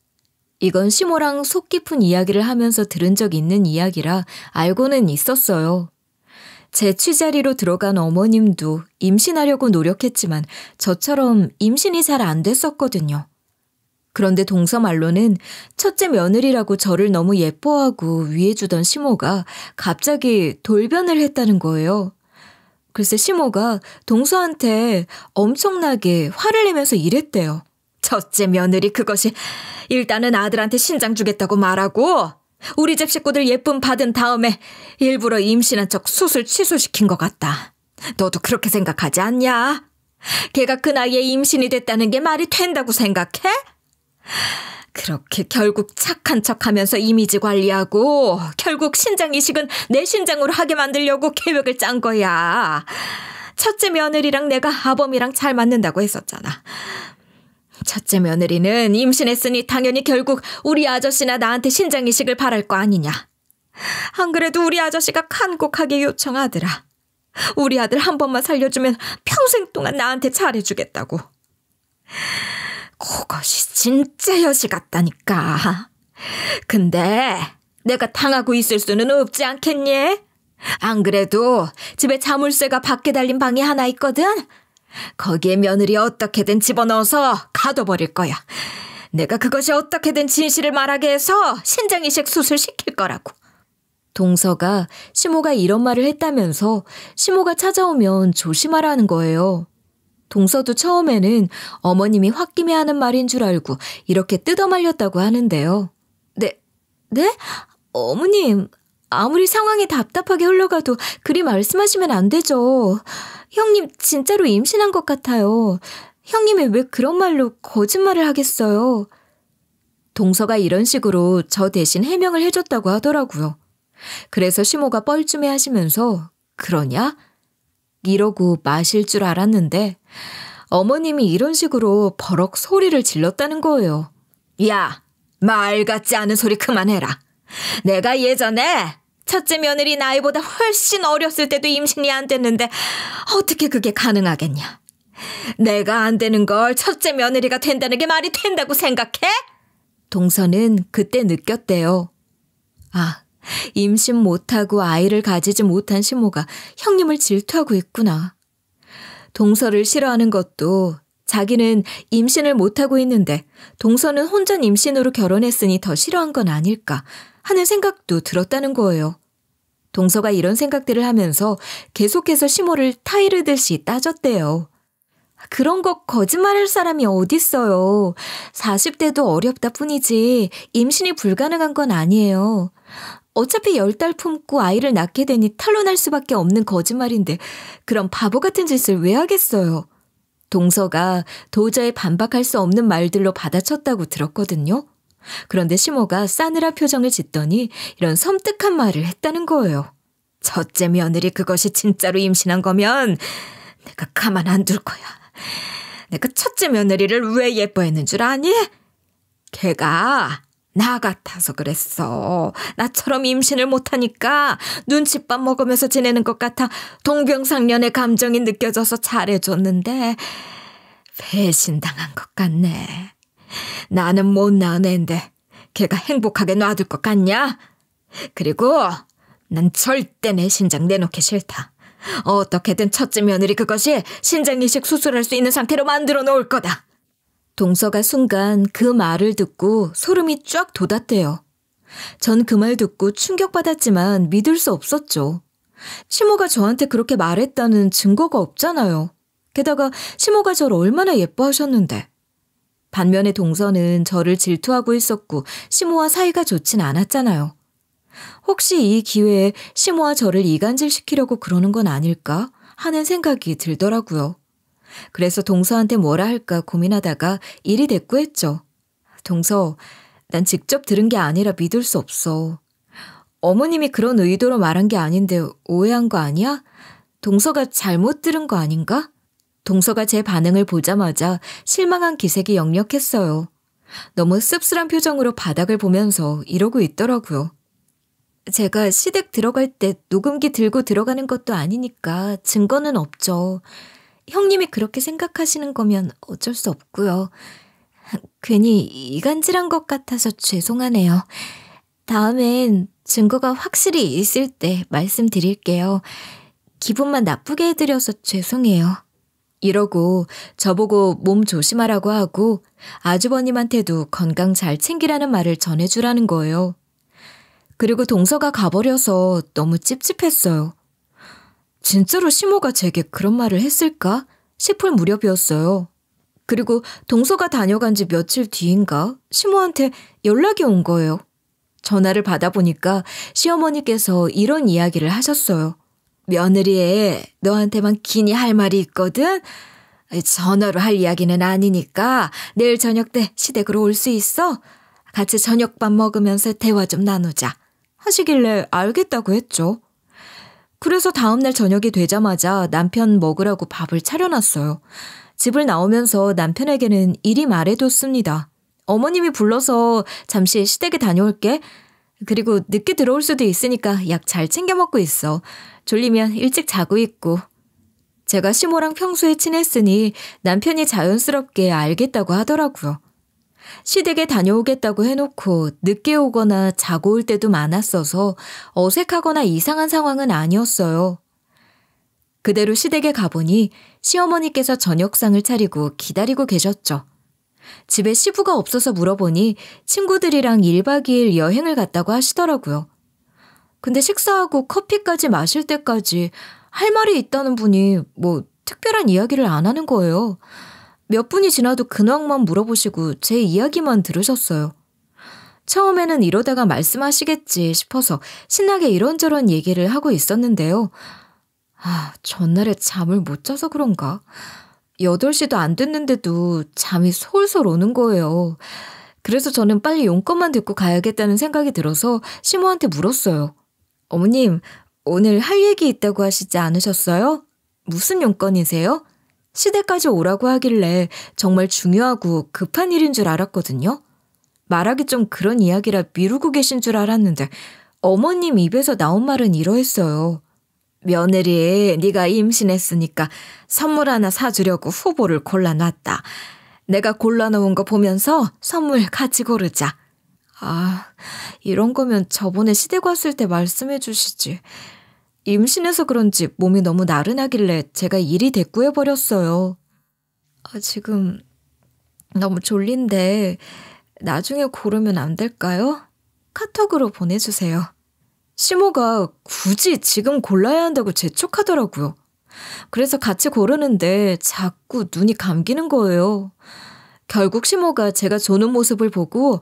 이건 시모랑 속 깊은 이야기를 하면서 들은 적 있는 이야기라 알고는 있었어요. 제 취자리로 들어간 어머님도 임신하려고 노력했지만 저처럼 임신이 잘 안 됐었거든요. 그런데 동서 말로는 첫째 며느리라고 저를 너무 예뻐하고 위해주던 시모가 갑자기 돌변을 했다는 거예요. 글쎄 시모가 동서한테 엄청나게 화를 내면서 이랬대요. 첫째 며느리 그것이 일단은 아들한테 신장 주겠다고 말하고 우리 집 식구들 예쁨 받은 다음에 일부러 임신한 척 수술 취소시킨 것 같다. 너도 그렇게 생각하지 않냐? 걔가 그 나이에 임신이 됐다는 게 말이 된다고 생각해? 그렇게 결국 착한 척하면서 이미지 관리하고 결국 신장 이식은 내 신장으로 하게 만들려고 계획을 짠 거야. 첫째 며느리랑 내가 아범이랑 잘 맞는다고 했었잖아. 첫째 며느리는 임신했으니 당연히 결국 우리 아저씨나 나한테 신장 이식을 바랄 거 아니냐. 안 그래도 우리 아저씨가 간곡하게 요청하더라. 우리 아들 한 번만 살려주면 평생 동안 나한테 잘해주겠다고. 그것이 진짜 여시 같다니까. 근데 내가 당하고 있을 수는 없지 않겠니? 안 그래도 집에 자물쇠가 밖에 달린 방이 하나 있거든. 거기에 며느리 어떻게든 집어넣어서 가둬버릴 거야. 내가 그것이 어떻게든 진실을 말하게 해서 신장이식 수술 시킬 거라고. 동서가 시모가 이런 말을 했다면서 시모가 찾아오면 조심하라는 거예요. 동서도 처음에는 어머님이 홧김에 하는 말인 줄 알고 이렇게 뜯어말렸다고 하는데요. 네? 어머님, 아무리 상황이 답답하게 흘러가도 그리 말씀하시면 안 되죠. 형님 진짜로 임신한 것 같아요. 형님이 왜 그런 말로 거짓말을 하겠어요. 동서가 이런 식으로 저 대신 해명을 해줬다고 하더라고요. 그래서 시모가 뻘쭘해 하시면서 그러냐? 이러고 마실 줄 알았는데 어머님이 이런 식으로 버럭 소리를 질렀다는 거예요. 야, 말 같지 않은 소리 그만해라. 내가 예전에 첫째 며느리 나이보다 훨씬 어렸을 때도 임신이 안 됐는데 어떻게 그게 가능하겠냐. 내가 안 되는 걸 첫째 며느리가 된다는 게 말이 된다고 생각해? 동서는 그때 느꼈대요. 아, 임신 못하고 아이를 가지지 못한 시모가 형님을 질투하고 있구나. 동서를 싫어하는 것도 자기는 임신을 못하고 있는데 동서는 혼전 임신으로 결혼했으니 더 싫어한 건 아닐까 하는 생각도 들었다는 거예요. 동서가 이런 생각들을 하면서 계속해서 시모를 타이르듯이 따졌대요. 그런 거 거짓말할 사람이 어딨어요. 40대도 어렵다 뿐이지 임신이 불가능한 건 아니에요. 어차피 10달 품고 아이를 낳게 되니 탄로날 수밖에 없는 거짓말인데 그런 바보 같은 짓을 왜 하겠어요. 동서가 도저히 반박할 수 없는 말들로 받아쳤다고 들었거든요. 그런데 시모가 싸늘한 표정을 짓더니 이런 섬뜩한 말을 했다는 거예요. 첫째 며느리 그것이 진짜로 임신한 거면 내가 가만 안 둘 거야. 내가 첫째 며느리를 왜 예뻐했는 줄 아니? 걔가 나 같아서 그랬어. 나처럼 임신을 못하니까 눈칫밥 먹으면서 지내는 것 같아 동병상련의 감정이 느껴져서 잘해줬는데 배신당한 것 같네. 나는 못 낳은 애인데 걔가 행복하게 놔둘 것 같냐? 그리고 난 절대 내 신장 내놓기 싫다. 어떻게든 첫째 며느리 그것이 신장 이식 수술할 수 있는 상태로 만들어 놓을 거다. 동서가 순간 그 말을 듣고 소름이 쫙 돋았대요. 전 그 말 듣고 충격받았지만 믿을 수 없었죠. 시모가 저한테 그렇게 말했다는 증거가 없잖아요. 게다가 시모가 저를 얼마나 예뻐하셨는데. 반면에 동서는 저를 질투하고 있었고 시모와 사이가 좋진 않았잖아요. 혹시 이 기회에 시모와 저를 이간질시키려고 그러는 건 아닐까 하는 생각이 들더라고요. 그래서 동서한테 뭐라 할까 고민하다가 일이 됐고했죠. 동서, 난 직접 들은 게 아니라 믿을 수 없어. 어머님이 그런 의도로 말한 게 아닌데 오해한 거 아니야? 동서가 잘못 들은 거 아닌가? 동서가 제 반응을 보자마자 실망한 기색이 역력했어요. 너무 씁쓸한 표정으로 바닥을 보면서 이러고 있더라고요. 제가 시댁 들어갈 때 녹음기 들고 들어가는 것도 아니니까 증거는 없죠. 형님이 그렇게 생각하시는 거면 어쩔 수 없고요. 괜히 이간질한 것 같아서 죄송하네요. 다음엔 증거가 확실히 있을 때 말씀드릴게요. 기분만 나쁘게 해드려서 죄송해요. 이러고 저보고 몸 조심하라고 하고 아주버님한테도 건강 잘 챙기라는 말을 전해주라는 거예요. 그리고 동서가 가버려서 너무 찝찝했어요. 진짜로 시모가 제게 그런 말을 했을까 싶을 무렵이었어요. 그리고 동서가 다녀간 지 며칠 뒤인가 시모한테 연락이 온 거예요. 전화를 받아보니까 시어머니께서 이런 이야기를 하셨어요. 며느리에 너한테만 기니 할 말이 있거든. 전화로 할 이야기는 아니니까 내일 저녁 때 시댁으로 올 수 있어? 같이 저녁밥 먹으면서 대화 좀 나누자 하시길래 알겠다고 했죠. 그래서 다음날 저녁이 되자마자 남편 먹으라고 밥을 차려놨어요. 집을 나오면서 남편에게는 이리 말해뒀습니다. 어머님이 불러서 잠시 시댁에 다녀올게. 그리고 늦게 들어올 수도 있으니까 약 잘 챙겨 먹고 있어. 졸리면 일찍 자고 있고. 제가 시모랑 평소에 친했으니 남편이 자연스럽게 알겠다고 하더라고요. 시댁에 다녀오겠다고 해놓고 늦게 오거나 자고 올 때도 많았어서 어색하거나 이상한 상황은 아니었어요. 그대로 시댁에 가보니 시어머니께서 저녁상을 차리고 기다리고 계셨죠. 집에 시부가 없어서 물어보니 친구들이랑 1박 2일 여행을 갔다고 하시더라고요. 근데 식사하고 커피까지 마실 때까지 할 말이 있다는 분이 뭐 특별한 이야기를 안 하는 거예요. 몇 분이 지나도 근황만 물어보시고 제 이야기만 들으셨어요. 처음에는 이러다가 말씀하시겠지 싶어서 신나게 이런저런 얘기를 하고 있었는데요. 전날에 잠을 못 자서 그런가? 8시도 안 됐는데도 잠이 솔솔 오는 거예요. 그래서 저는 빨리 용건만 듣고 가야겠다는 생각이 들어서 시모한테 물었어요. 어머님, 오늘 할 얘기 있다고 하시지 않으셨어요? 무슨 용건이세요? 시댁까지 오라고 하길래 정말 중요하고 급한 일인 줄 알았거든요. 말하기 좀 그런 이야기라 미루고 계신 줄 알았는데 어머님 입에서 나온 말은 이러했어요. 며느리, 네가 임신했으니까 선물 하나 사주려고 후보를 골라놨다. 내가 골라놓은 거 보면서 선물 같이 고르자. 아, 이런 거면 저번에 시댁 왔을 때 말씀해 주시지. 임신해서 그런지 몸이 너무 나른하길래 제가 일이 대꾸해버렸어요. 지금 너무 졸린데 나중에 고르면 안 될까요? 카톡으로 보내주세요. 시모가 굳이 지금 골라야 한다고 재촉하더라고요. 그래서 같이 고르는데 자꾸 눈이 감기는 거예요. 결국 시모가 제가 조는 모습을 보고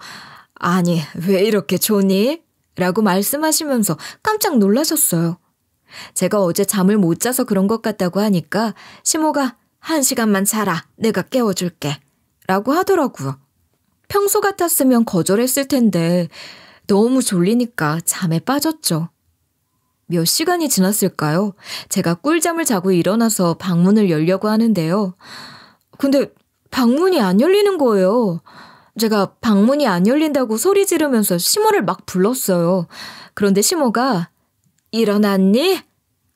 아니, 왜 이렇게 조니? 라고 말씀하시면서 깜짝 놀라셨어요. 제가 어제 잠을 못 자서 그런 것 같다고 하니까 시모가 1시간만 자라, 내가 깨워줄게 라고 하더라고요. 평소 같았으면 거절했을 텐데 너무 졸리니까 잠에 빠졌죠. 몇 시간이 지났을까요? 제가 꿀잠을 자고 일어나서 방문을 열려고 하는데요. 근데 방문이 안 열리는 거예요. 제가 방문이 안 열린다고 소리 지르면서 시모를 막 불렀어요. 그런데 시모가 일어났니?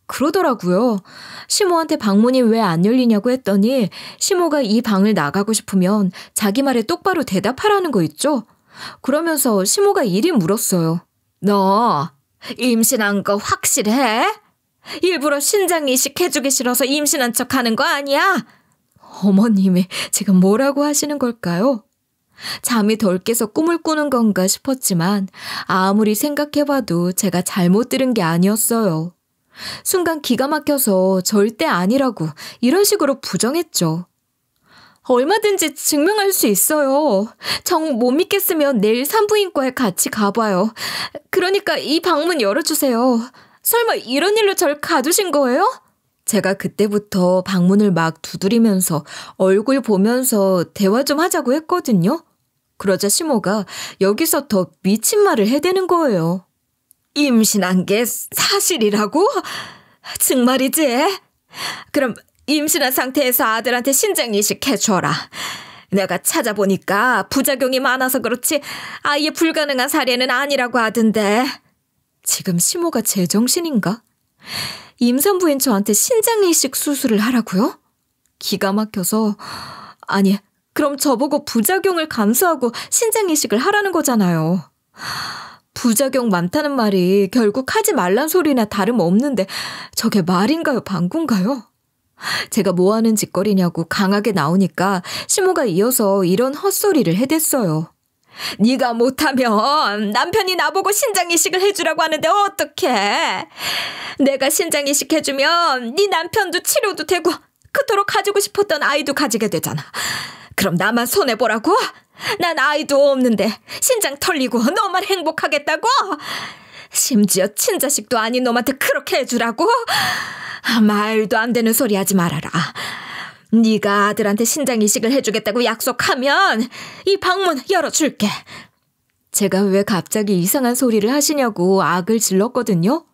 그러더라고요. 시모한테 방문이 왜 안 열리냐고 했더니 시모가 이 방을 나가고 싶으면 자기 말에 똑바로 대답하라는 거 있죠? 그러면서 시모가 이리 물었어요. 너 임신한 거 확실해? 일부러 신장 이식 해주기 싫어서 임신한 척 하는 거 아니야? 어머님이 지금 뭐라고 하시는 걸까요? 잠이 덜 깨서 꿈을 꾸는 건가 싶었지만 아무리 생각해봐도 제가 잘못 들은 게 아니었어요. 순간 기가 막혀서 절대 아니라고 이런 식으로 부정했죠. 얼마든지 증명할 수 있어요. 정 못 믿겠으면 내일 산부인과에 같이 가봐요. 그러니까 이 방문 열어주세요. 설마 이런 일로 절 가두신 거예요? 제가 그때부터 방문을 막 두드리면서 얼굴 보면서 대화 좀 하자고 했거든요. 그러자 시모가 여기서 더 미친 말을 해대는 거예요. 임신한 게 사실이라고? 정말이지? 그럼 임신한 상태에서 아들한테 신장 이식해줘라. 내가 찾아보니까 부작용이 많아서 그렇지 아예 불가능한 사례는 아니라고 하던데. 지금 시모가 제정신인가? 임산부인 저한테 신장 이식 수술을 하라고요? 기가 막혀서 아니 그럼 저보고 부작용을 감수하고 신장 이식을 하라는 거잖아요. 부작용 많다는 말이 결국 하지 말란 소리나 다름없는데 저게 말인가요 방구인가요? 제가 뭐하는 짓거리냐고 강하게 나오니까 시모가 이어서 이런 헛소리를 해댔어요. 네가 못하면 남편이 나보고 신장 이식을 해주라고 하는데 어떡해? 내가 신장 이식 해주면 네 남편도 치료도 되고 그토록 가지고 싶었던 아이도 가지게 되잖아. 그럼 나만 손해보라고? 난 아이도 없는데 신장 털리고 너만 행복하겠다고? 심지어 친자식도 아닌 놈한테 그렇게 해주라고? 말도 안 되는 소리 하지 말아라. 네가 아들한테 신장 이식을 해주겠다고 약속하면 이 방문 열어줄게. 제가 왜 갑자기 이상한 소리를 하시냐고 악을 질렀거든요.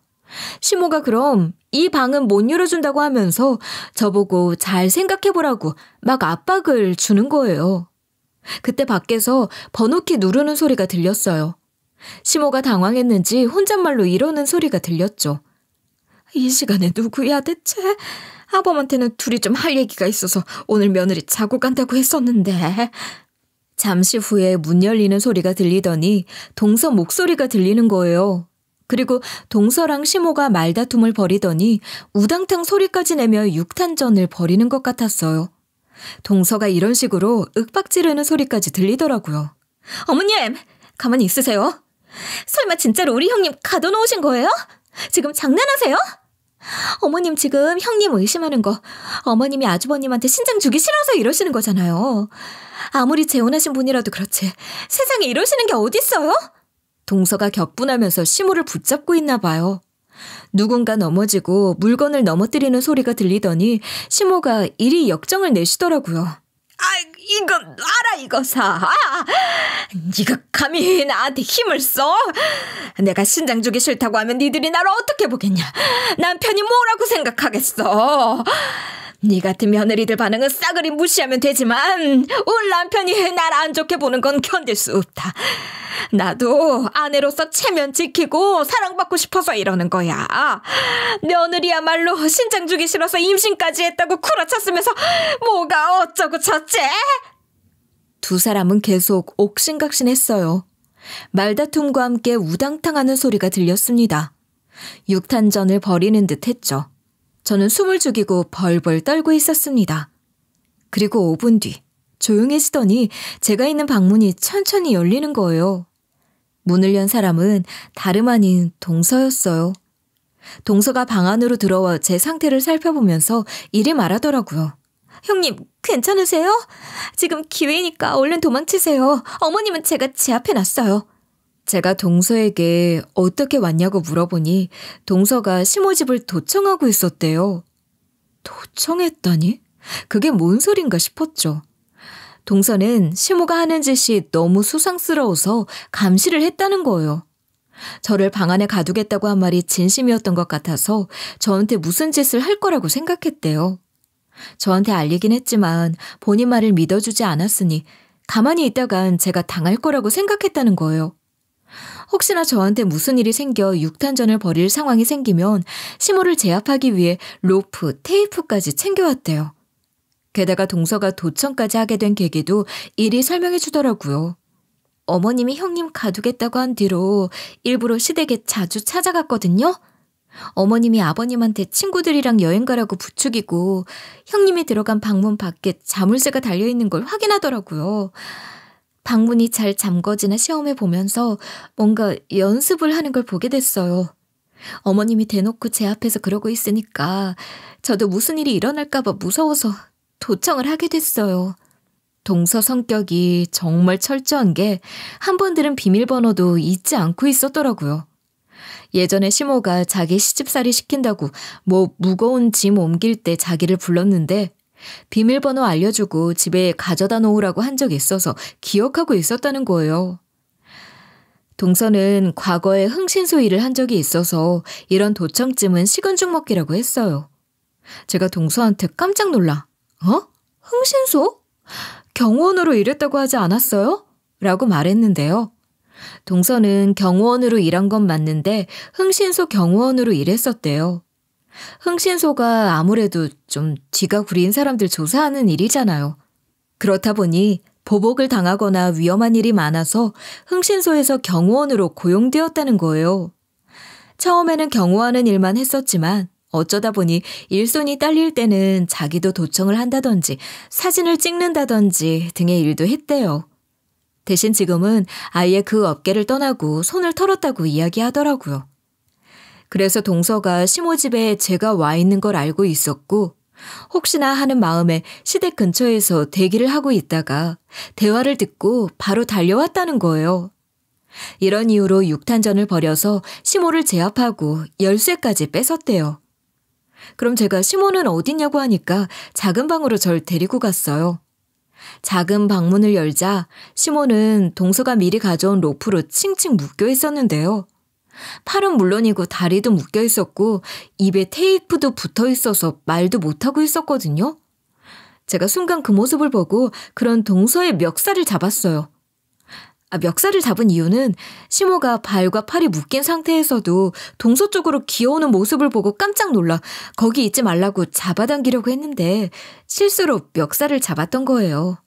시모가 그럼 이 방은 못 열어준다고 하면서 저보고 잘 생각해보라고 막 압박을 주는 거예요. 그때 밖에서 번호키 누르는 소리가 들렸어요. 시모가 당황했는지 혼잣말로 이러는 소리가 들렸죠. 이 시간에 누구야 대체? 아범한테는 둘이 좀 할 얘기가 있어서 오늘 며느리 자고 간다고 했었는데. 잠시 후에 문 열리는 소리가 들리더니 동서 목소리가 들리는 거예요. 그리고 동서랑 시모가 말다툼을 벌이더니 우당탕 소리까지 내며 육탄전을 벌이는 것 같았어요. 동서가 이런 식으로 윽박 지르는 소리까지 들리더라고요. 어머님, 가만히 있으세요. 설마 진짜로 우리 형님 가둬놓으신 거예요? 지금 장난하세요? 어머님 지금 형님 의심하는 거 어머님이 아주버님한테 신장 주기 싫어서 이러시는 거잖아요. 아무리 재혼하신 분이라도 그렇지 세상에 이러시는 게 어딨어요? 동서가 격분하면서 시모를 붙잡고 있나 봐요. 누군가 넘어지고 물건을 넘어뜨리는 소리가 들리더니 시모가 이리 역정을 내시더라고요. 이거 놔라 이거사. 네가 감히 나한테 힘을 써? 내가 신장 주기 싫다고 하면 니들이 나를 어떻게 보겠냐. 남편이 뭐라고 생각하겠어. 네 같은 며느리들 반응은 싸그리 무시하면 되지만 우리 남편이 날 안 좋게 보는 건 견딜 수 없다. 나도 아내로서 체면 지키고 사랑받고 싶어서 이러는 거야. 며느리야말로 신장 주기 싫어서 임신까지 했다고 구라쳤으면서 뭐가 어쩌고 저째? 두 사람은 계속 옥신각신했어요. 말다툼과 함께 우당탕하는 소리가 들렸습니다. 육탄전을 벌이는 듯 했죠. 저는 숨을 죽이고 벌벌 떨고 있었습니다. 그리고 5분 뒤 조용해지더니 제가 있는 방문이 천천히 열리는 거예요. 문을 연 사람은 다름 아닌 동서였어요. 동서가 방 안으로 들어와 제 상태를 살펴보면서 이리 말하더라고요. 형님, 괜찮으세요? 지금 기회니까 얼른 도망치세요. 어머님은 제가 제 앞에 놨어요. 제가 동서에게 어떻게 왔냐고 물어보니 동서가 시모집을 도청하고 있었대요. 도청했다니? 그게 뭔 소린가 싶었죠. 동서는 시모가 하는 짓이 너무 수상스러워서 감시를 했다는 거예요. 저를 방 안에 가두겠다고 한 말이 진심이었던 것 같아서 저한테 무슨 짓을 할 거라고 생각했대요. 저한테 알리긴 했지만 본인 말을 믿어주지 않았으니 가만히 있다간 제가 당할 거라고 생각했다는 거예요. 혹시나 저한테 무슨 일이 생겨 육탄전을 벌일 상황이 생기면 시모를 제압하기 위해 로프, 테이프까지 챙겨왔대요. 게다가 동서가 도청까지 하게 된 계기도 이리 설명해 주더라고요. 어머님이 형님 가두겠다고 한 뒤로 일부러 시댁에 자주 찾아갔거든요. 어머님이 아버님한테 친구들이랑 여행 가라고 부추기고 형님이 들어간 방문 밖에 자물쇠가 달려있는 걸 확인하더라고요. 방문이 잘 잠궈지나 시험해 보면서 뭔가 연습을 하는 걸 보게 됐어요. 어머님이 대놓고 제 앞에서 그러고 있으니까 저도 무슨 일이 일어날까 봐 무서워서 도청을 하게 됐어요. 동서 성격이 정말 철저한 게 한 번 들은 비밀번호도 잊지 않고 있었더라고요. 예전에 시모가 자기 시집살이 시킨다고 뭐 무거운 짐 옮길 때 자기를 불렀는데 비밀번호 알려주고 집에 가져다 놓으라고 한 적이 있어서 기억하고 있었다는 거예요. 동서는 과거에 흥신소 일을 한 적이 있어서 이런 도청쯤은 식은 죽 먹기라고 했어요. 제가 동서한테 깜짝 놀라 흥신소? 경호원으로 일했다고 하지 않았어요? 라고 말했는데요. 동서는 경호원으로 일한 건 맞는데 흥신소 경호원으로 일했었대요. 흥신소가 아무래도 좀 뒤가 구린 사람들 조사하는 일이잖아요. 그렇다 보니 보복을 당하거나 위험한 일이 많아서 흥신소에서 경호원으로 고용되었다는 거예요. 처음에는 경호하는 일만 했었지만 어쩌다 보니 일손이 딸릴 때는 자기도 도청을 한다든지 사진을 찍는다든지 등의 일도 했대요. 대신 지금은 아예 그 업계를 떠나고 손을 털었다고 이야기하더라고요. 그래서 동서가 시모집에 제가 와 있는 걸 알고 있었고 혹시나 하는 마음에 시댁 근처에서 대기를 하고 있다가 대화를 듣고 바로 달려왔다는 거예요. 이런 이유로 육탄전을 벌여서 시모를 제압하고 열쇠까지 뺏었대요. 그럼 제가 시모는 어딨냐고 하니까 작은 방으로 절 데리고 갔어요. 작은 방문을 열자 시모는 동서가 미리 가져온 로프로 칭칭 묶여 있었는데요. 팔은 물론이고 다리도 묶여 있었고 입에 테이프도 붙어 있어서 말도 못하고 있었거든요. 제가 순간 그 모습을 보고 그런 동서의 멱살을 잡았어요. 멱살을 잡은 이유는 시모가 발과 팔이 묶인 상태에서도 동서 쪽으로 기어오는 모습을 보고 깜짝 놀라 거기 있지 말라고 잡아당기려고 했는데 실수로 멱살을 잡았던 거예요.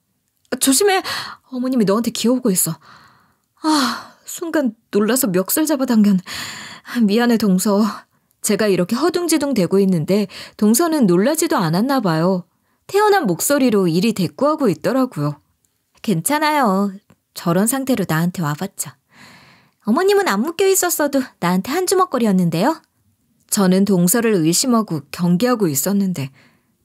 조심해! 어머님이 너한테 기어오고 있어. 순간 놀라서 멱살 잡아당긴. 미안해 동서. 제가 이렇게 허둥지둥 대고 있는데 동서는 놀라지도 않았나 봐요. 태어난 목소리로 이리 대꾸하고 있더라고요. 괜찮아요. 저런 상태로 나한테 와봤자. 어머님은 안 묶여 있었어도 나한테 한 주먹거리였는데요. 저는 동서를 의심하고 경계하고 있었는데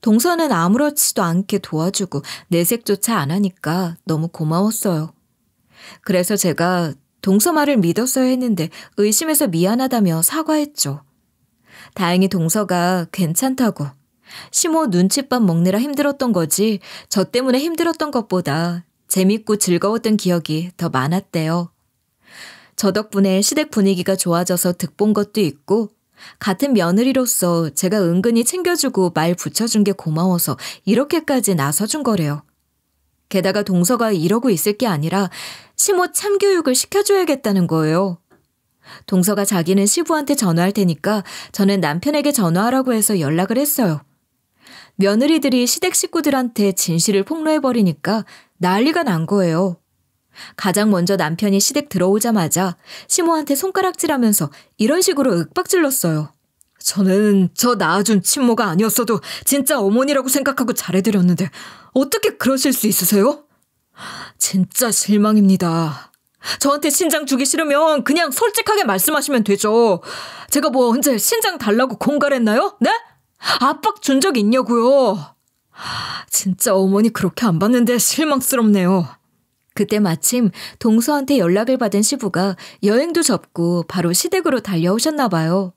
동서는 아무렇지도 않게 도와주고 내색조차 안 하니까 너무 고마웠어요. 그래서 제가 동서 말을 믿었어야 했는데 의심해서 미안하다며 사과했죠. 다행히 동서가 괜찮다고. 시모 눈칫밥 먹느라 힘들었던 거지 저 때문에 힘들었던 것보다 재밌고 즐거웠던 기억이 더 많았대요. 저 덕분에 시댁 분위기가 좋아져서 득본 것도 있고 같은 며느리로서 제가 은근히 챙겨주고 말 붙여준 게 고마워서 이렇게까지 나서준 거래요. 게다가 동서가 이러고 있을 게 아니라 시모 참교육을 시켜줘야겠다는 거예요. 동서가 자기는 시부한테 전화할 테니까 저는 남편에게 전화하라고 해서 연락을 했어요. 며느리들이 시댁 식구들한테 진실을 폭로해버리니까 난리가 난 거예요. 가장 먼저 남편이 시댁 들어오자마자 시모한테 손가락질하면서 이런 식으로 윽박질렀어요. 저는 저 낳아준 친모가 아니었어도 진짜 어머니라고 생각하고 잘해드렸는데 어떻게 그러실 수 있으세요? 진짜 실망입니다. 저한테 신장 주기 싫으면 그냥 솔직하게 말씀하시면 되죠. 제가 뭐 언제 신장 달라고 공갈했나요? 네? 압박 준 적 있냐고요. 진짜 어머니 그렇게 안 봤는데 실망스럽네요. 그때 마침 동서한테 연락을 받은 시부가 여행도 접고 바로 시댁으로 달려오셨나 봐요.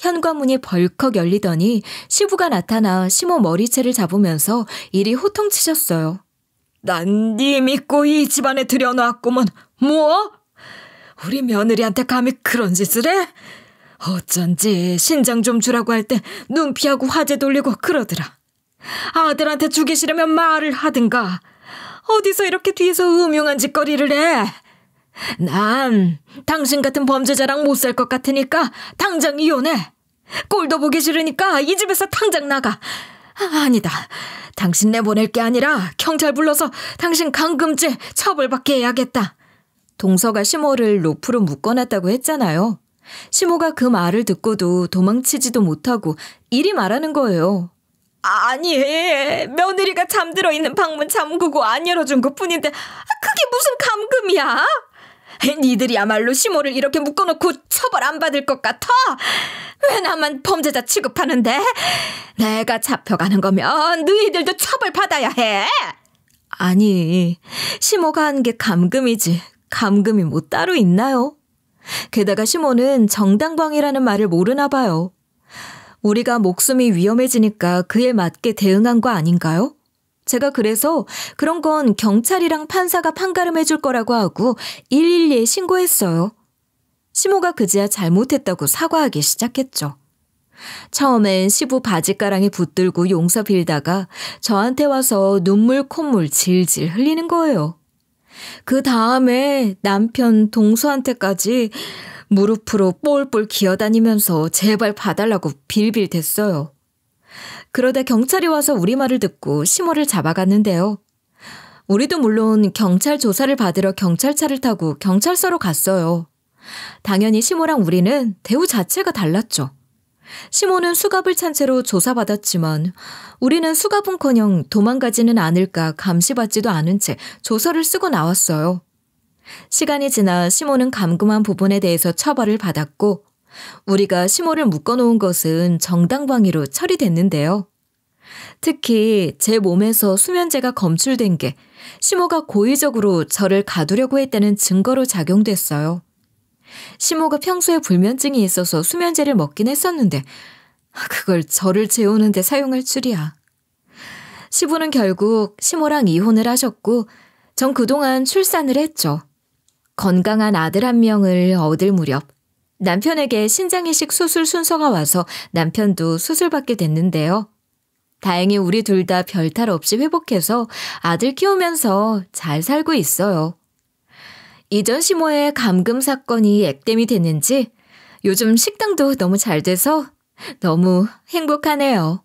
현관문이 벌컥 열리더니 시부가 나타나 시모 머리채를 잡으면서 이리 호통치셨어요. 난 네 믿고 이 집안에 들여놨구먼. 뭐? 우리 며느리한테 감히 그런 짓을 해? 어쩐지 신장 좀 주라고 할 때 눈 피하고 화제 돌리고 그러더라. 아들한테 주기 싫으면 말을 하든가. 어디서 이렇게 뒤에서 음흉한 짓거리를 해? 난 당신 같은 범죄자랑 못 살 것 같으니까 당장 이혼해. 꼴도 보기 싫으니까 이 집에서 당장 나가. 아니다. 당신 내보낼 게 아니라 경찰 불러서 당신 감금죄 처벌받게 해야겠다. 동서가 시모를 로프로 묶어놨다고 했잖아요. 시모가 그 말을 듣고도 도망치지도 못하고 이리 말하는 거예요. 아니, 며느리가 잠들어 있는 방문 잠그고 안 열어준 것뿐인데 그게 무슨 감금이야? 니들이야말로 시모를 이렇게 묶어놓고 처벌 안 받을 것 같아? 왜 나만 범죄자 취급하는데? 내가 잡혀가는 거면 너희들도 처벌 받아야 해. 아니, 시모가 한 게 감금이지 감금이 뭐 따로 있나요? 게다가 시모는 정당방위라는 말을 모르나 봐요. 우리가 목숨이 위험해지니까 그에 맞게 대응한 거 아닌가요? 제가 그래서 그런 건 경찰이랑 판사가 판가름해 줄 거라고 하고 112에 신고했어요. 시모가 그제야 잘못했다고 사과하기 시작했죠. 처음엔 시부 바지가랑이 붙들고 용서 빌다가 저한테 와서 눈물 콧물 질질 흘리는 거예요. 그 다음에 남편 동서한테까지 무릎으로 볼볼 기어다니면서 제발 봐달라고 빌빌댔어요. 그러다 경찰이 와서 우리 말을 듣고 시모를 잡아갔는데요. 우리도 물론 경찰 조사를 받으러 경찰차를 타고 경찰서로 갔어요. 당연히 시모랑 우리는 대우 자체가 달랐죠. 시모는 수갑을 찬 채로 조사받았지만 우리는 수갑은커녕 도망가지는 않을까 감시받지도 않은 채 조서를 쓰고 나왔어요. 시간이 지나 시모는 감금한 부분에 대해서 처벌을 받았고 우리가 시모를 묶어놓은 것은 정당방위로 처리됐는데요. 특히 제 몸에서 수면제가 검출된 게 시모가 고의적으로 저를 가두려고 했다는 증거로 작용됐어요. 시모가 평소에 불면증이 있어서 수면제를 먹긴 했었는데 그걸 저를 재우는 데 사용할 줄이야. 시부는 결국 시모랑 이혼을 하셨고 전 그동안 출산을 했죠. 건강한 아들 한 명을 얻을 무렵 남편에게 신장이식 수술 순서가 와서 남편도 수술받게 됐는데요. 다행히 우리 둘 다 별탈 없이 회복해서 아들 키우면서 잘 살고 있어요. 이전 시모의 감금 사건이 액땜이 됐는지 요즘 식당도 너무 잘 돼서 너무 행복하네요.